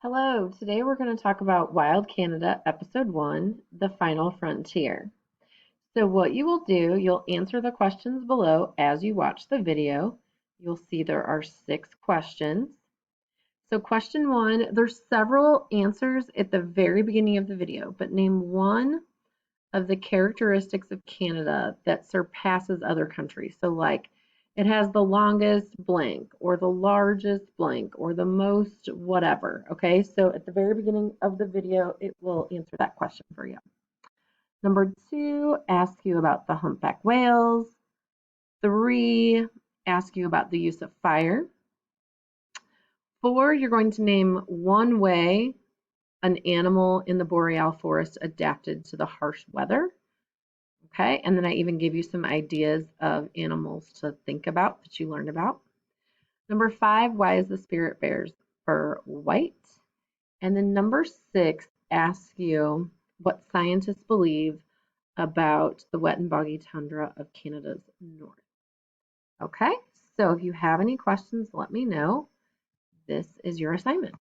Hello, today we're going to talk about Wild Canada Episode 1, The Final Frontier. So what you will do, you'll answer the questions below as you watch the video. You'll see there are 6 questions. So question 1, there's several answers at the very beginning of the video, but name one of the characteristics of Canada that surpasses other countries. So like it has the longest blank or the largest blank or the most whatever. Okay, so at the very beginning of the video, it will answer that question for you. Number 2, ask you about the humpback whales. 3, ask you about the use of fire. 4, you're going to name one way an animal in the boreal forest adapted to the harsh weather. Okay, and then I even give you some ideas of animals to think about that you learned about. Number 5, why is the spirit bear's fur white? And then number 6 asks you what scientists believe about the wet and boggy tundra of Canada's north. Okay, so if you have any questions, let me know. This is your assignment.